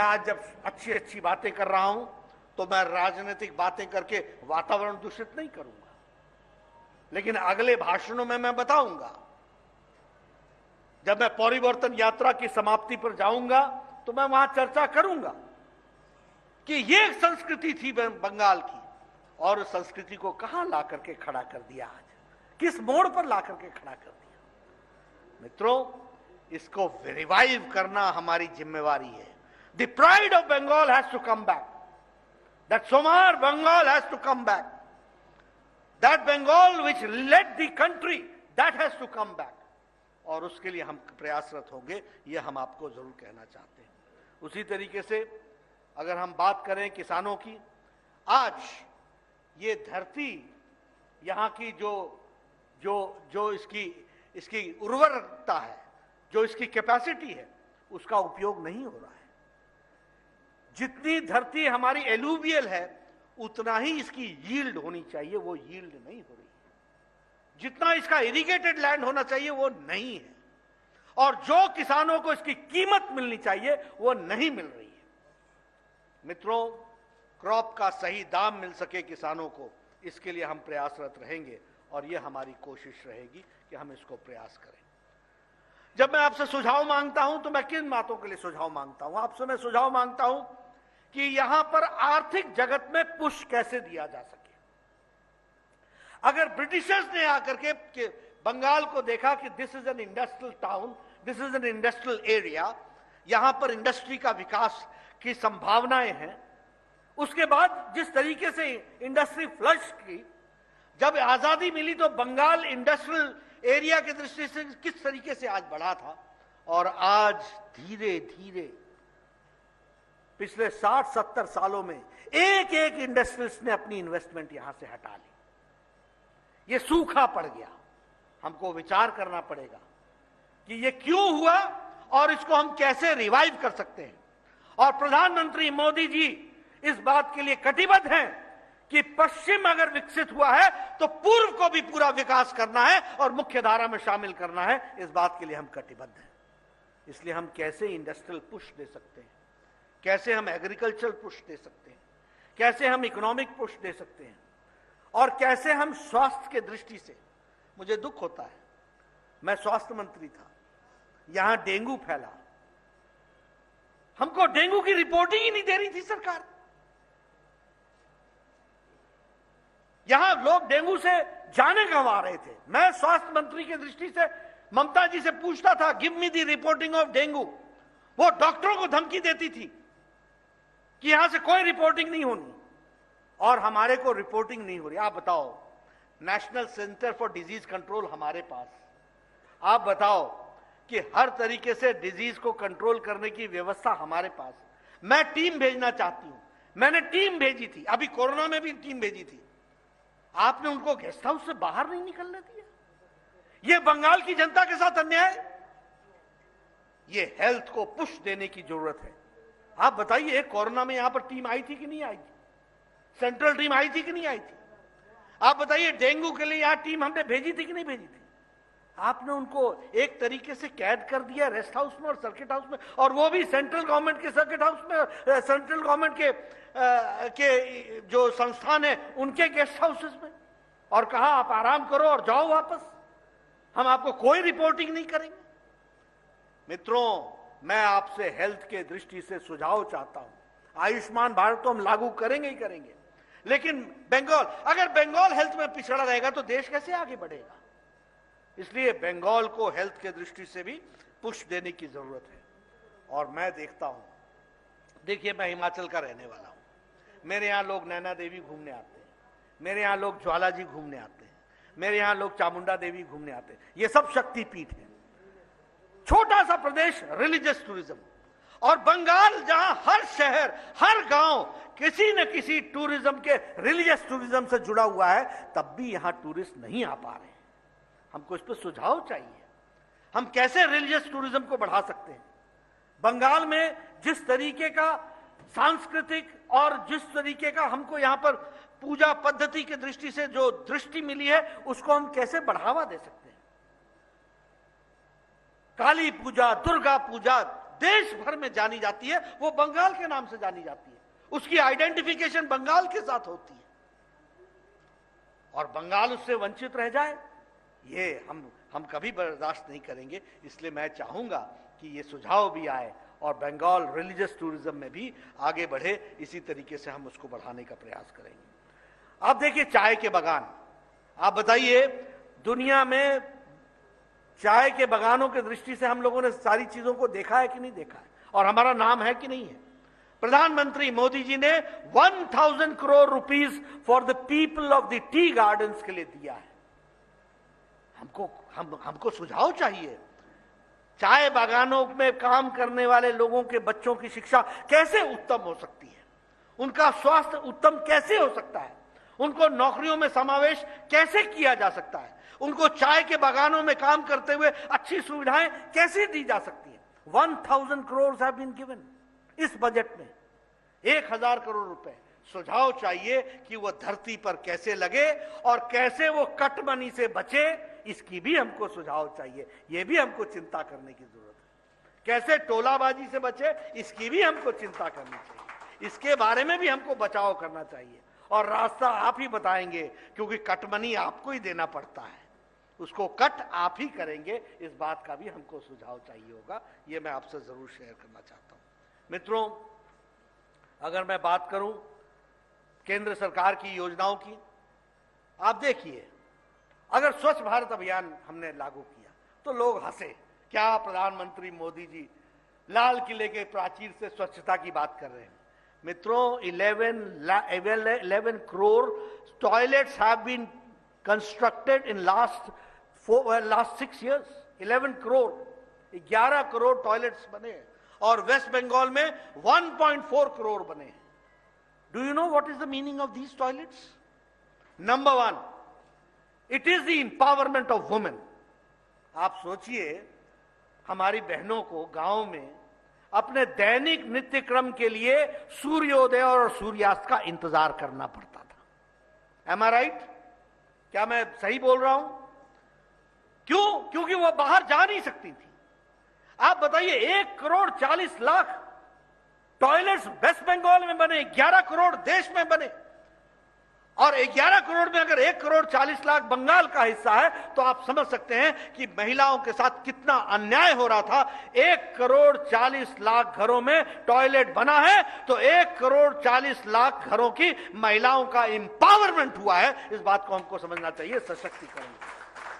आज जब अच्छी अच्छी बातें कर रहा हूं तो मैं राजनीतिक बातें करके वातावरण दूषित नहीं करूंगा, लेकिन अगले भाषणों में मैं बताऊंगा, जब मैं परिवर्तन यात्रा की समाप्ति पर जाऊंगा तो मैं वहां चर्चा करूंगा कि ये संस्कृति थी बंगाल की और उस संस्कृति को कहां ला करके खड़ा कर दिया, आज किस मोड़ पर ला करके खड़ा कर दिया। मित्रों, इसको रिवाइव करना हमारी जिम्मेवारी है। The pride of Bengal has to come back, that सोमार Bengal has to come back, that Bengal which led the country that has to come back, और उसके लिए हम प्रयासरत होंगे, यह हम आपको जरूर कहना चाहते हैं। उसी तरीके से अगर हम बात करें किसानों की, आज ये धरती यहां की जो जो जो इसकी उर्वरकता है, जो इसकी कैपेसिटी है, उसका उपयोग नहीं हो रहा है। जितनी धरती हमारी एलुवियल है उतना ही इसकी यील्ड होनी चाहिए, वो यील्ड नहीं हो रही है। जितना इसका इरिगेटेड लैंड होना चाहिए वो नहीं है, और जो किसानों को इसकी कीमत मिलनी चाहिए वो नहीं मिल रही है। मित्रों, क्रॉप का सही दाम मिल सके किसानों को, इसके लिए हम प्रयासरत रहेंगे और यह हमारी कोशिश रहेगी कि हम इसको प्रयास करें। जब मैं आपसे सुझाव मांगता हूं तो मैं किन बातों के लिए सुझाव मांगता हूं? आपसे मैं सुझाव मांगता हूं कि यहां पर आर्थिक जगत में पुश कैसे दिया जा सके। अगर ब्रिटिशर्स ने आकर के बंगाल को देखा कि this is an industrial town, this is an industrial area, यहां पर इंडस्ट्री का विकास की संभावनाएं हैं, उसके बाद जिस तरीके से इंडस्ट्री फ्लश की, जब आजादी मिली तो बंगाल इंडस्ट्रियल एरिया की दृष्टि से किस तरीके से आज बढ़ा था, और आज धीरे धीरे पिछले 60-70 सालों में एक एक इंडस्ट्रीज ने अपनी इन्वेस्टमेंट यहां से हटा ली। ये सूखा पड़ गया। हमको विचार करना पड़ेगा कि ये क्यों हुआ और इसको हम कैसे रिवाइव कर सकते हैं। और प्रधानमंत्री मोदी जी इस बात के लिए कटिबद्ध हैं कि पश्चिम अगर विकसित हुआ है तो पूर्व को भी पूरा विकास करना है और मुख्य धारा में शामिल करना है। इस बात के लिए हम कटिबद्ध हैं। इसलिए हम कैसे इंडस्ट्रियल पुश दे सकते हैं, कैसे हम एग्रीकल्चर पुश दे सकते हैं, कैसे हम इकोनॉमिक पुश दे सकते हैं, और कैसे हम स्वास्थ्य के दृष्टि से, मुझे दुख होता है, मैं स्वास्थ्य मंत्री था, यहां डेंगू फैला, हमको डेंगू की रिपोर्टिंग ही नहीं दे रही थी सरकार। यहां लोग डेंगू से जाने गंवा रहे थे। मैं स्वास्थ्य मंत्री की दृष्टि से ममता जी से पूछता था, give me the reporting of dengue. वो डॉक्टरों को धमकी देती थी कि यहां से कोई रिपोर्टिंग नहीं होनी, और हमारे को रिपोर्टिंग नहीं हो रही। आप बताओ, national centre for disease control हमारे पास, आप बताओ कि हर तरीके से डिजीज को कंट्रोल करने की व्यवस्था हमारे पास। मैं टीम भेजना चाहती हूं, मैंने टीम भेजी थी, अभी कोरोना में भी टीम भेजी थी, आपने उनको गेस्ट हाउस से बाहर नहीं निकलने दिया। यह बंगाल की जनता के साथ अन्याय। ये हेल्थ को पुश देने की जरूरत है। आप बताइए, कोरोना में यहां पर टीम आई थी कि नहीं आई थी? सेंट्रल टीम आई थी कि नहीं आई थी? आप बताइए, डेंगू के लिए यहां टीम हमने भेजी थी कि नहीं भेजी थी? आपने उनको एक तरीके से कैद कर दिया रेस्ट हाउस में और सर्किट हाउस में, और वो भी सेंट्रल गवर्नमेंट के सर्किट हाउस में, सेंट्रल गवर्नमेंट के जो संस्थान है उनके गेस्ट हाउसेस में, और कहा आप आराम करो और जाओ वापस, हम आपको कोई रिपोर्टिंग नहीं करेंगे। मित्रों, मैं आपसे हेल्थ के दृष्टि से सुझाव चाहता हूं। आयुष्मान भारत तो हम लागू करेंगे ही करेंगे, लेकिन बंगाल, अगर बंगाल हेल्थ में पिछड़ा रहेगा तो देश कैसे आगे बढ़ेगा? इसलिए बंगाल को हेल्थ के दृष्टि से भी पुश देने की जरूरत है। और मैं देखता हूं, देखिए, मैं हिमाचल का रहने वाला हूं, मेरे यहां लोग नैना देवी घूमने आते हैं, मेरे यहां लोग ज्वाला जी घूमने आते हैं, मेरे यहां लोग चामुंडा देवी घूमने आते हैं। ये सब शक्तिपीठ है। छोटा सा प्रदेश, रिलीजियस टूरिज्म, और बंगाल जहां हर शहर, हर गांव किसी न किसी टूरिज्म के, रिलीजियस टूरिज्म से जुड़ा हुआ है, तब भी यहां टूरिस्ट नहीं आ पा रहे हैं। हमको इस पर सुझाव चाहिए। हम कैसे रिलीजियस टूरिज्म को बढ़ा सकते हैं? बंगाल में जिस तरीके का सांस्कृतिक और जिस तरीके का हमको यहां पर पूजा पद्धति की दृष्टि से जो दृष्टि मिली है, उसको हम कैसे बढ़ावा दे सकते हैं? काली पूजा, दुर्गा पूजा, देश भर में जानी जाती है, वो बंगाल के नाम से जानी जाती है। उसकी आइडेंटिफिकेशन बंगाल के साथ होती है, और बंगाल उससे वंचित रह जाए, ये हम कभी बर्दाश्त नहीं करेंगे। इसलिए मैं चाहूंगा कि ये सुझाव भी आए और बंगाल रिलीजियस टूरिज्म में भी आगे बढ़े। इसी तरीके से हम उसको बढ़ाने का प्रयास करेंगे। अब देखिए चाय के बागान, आप बताइए दुनिया में चाय के बागानों की दृष्टि से हम लोगों ने सारी चीजों को देखा है कि नहीं देखा है, और हमारा नाम है कि नहीं है। प्रधानमंत्री मोदी जी ने 1000 crore rupees for the people of the tea gardens के लिए दिया है। हमको सुझाव चाहिए, चाय बागानों में काम करने वाले लोगों के बच्चों की शिक्षा कैसे उत्तम हो सकती है, उनका स्वास्थ्य उत्तम कैसे हो सकता है, उनको नौकरियों में समावेश कैसे किया जा सकता है, उनको चाय के बागानों में काम करते हुए अच्छी सुविधाएं कैसे दी जा सकती है। 1000 करोड़ हैव बीन गिवन इस बजट में, 1000 करोड़ रुपए। सुझाव चाहिए कि वह धरती पर कैसे लगे और कैसे वो कट मनी से बचे, इसकी भी हमको सुझाव चाहिए। ये भी हमको चिंता करने की जरूरत है। कैसे टोलाबाजी से बचे, इसकी भी हमको चिंता करनी चाहिए। इसके बारे में भी हमको बचाव करना चाहिए, और रास्ता आप ही बताएंगे, क्योंकि कट मनी आपको ही देना पड़ता है, उसको कट आप ही करेंगे। इस बात का भी हमको सुझाव चाहिए होगा। ये मैं आपसे जरूर शेयर करना चाहता हूं। मित्रों, अगर मैं बात करूं केंद्र सरकार की योजनाओं की, आप देखिए अगर स्वच्छ भारत अभियान हमने लागू किया तो लोग हंसे, क्या प्रधानमंत्री मोदी जी लाल किले के प्राचीर से स्वच्छता की बात कर रहे हैं। मित्रों, 11 crore toilets have been constructed in last 6 years। 11 crore, 11 crore toilets बने हैं, और वेस्ट बंगाल में 1.4 करोड़ बने हैं। Do you know what is the meaning of these toilets? Number 1, it is the empowerment of women. आप सोचिए, हमारी बहनों को गांव में अपने दैनिक नित्य क्रम के लिए सूर्योदय और सूर्यास्त का इंतजार करना पड़ता था। एम आई राइट? क्या मैं सही बोल रहा हूं? क्यों? क्योंकि वो बाहर जा नहीं सकती थी। आप बताइए, 1 करोड़ 40 लाख टॉयलेट्स वेस्ट बंगाल में बने, 11 करोड़ देश में बने, और 11 करोड़ में अगर 1 करोड़ 40 लाख बंगाल का हिस्सा है, तो आप समझ सकते हैं कि महिलाओं के साथ कितना अन्याय हो रहा था। 1 करोड़ 40 लाख घरों में टॉयलेट बना है, तो 1 करोड़ 40 लाख घरों की महिलाओं का एम्पावरमेंट हुआ है। इस बात को हमको समझना चाहिए, सशक्तिकरण।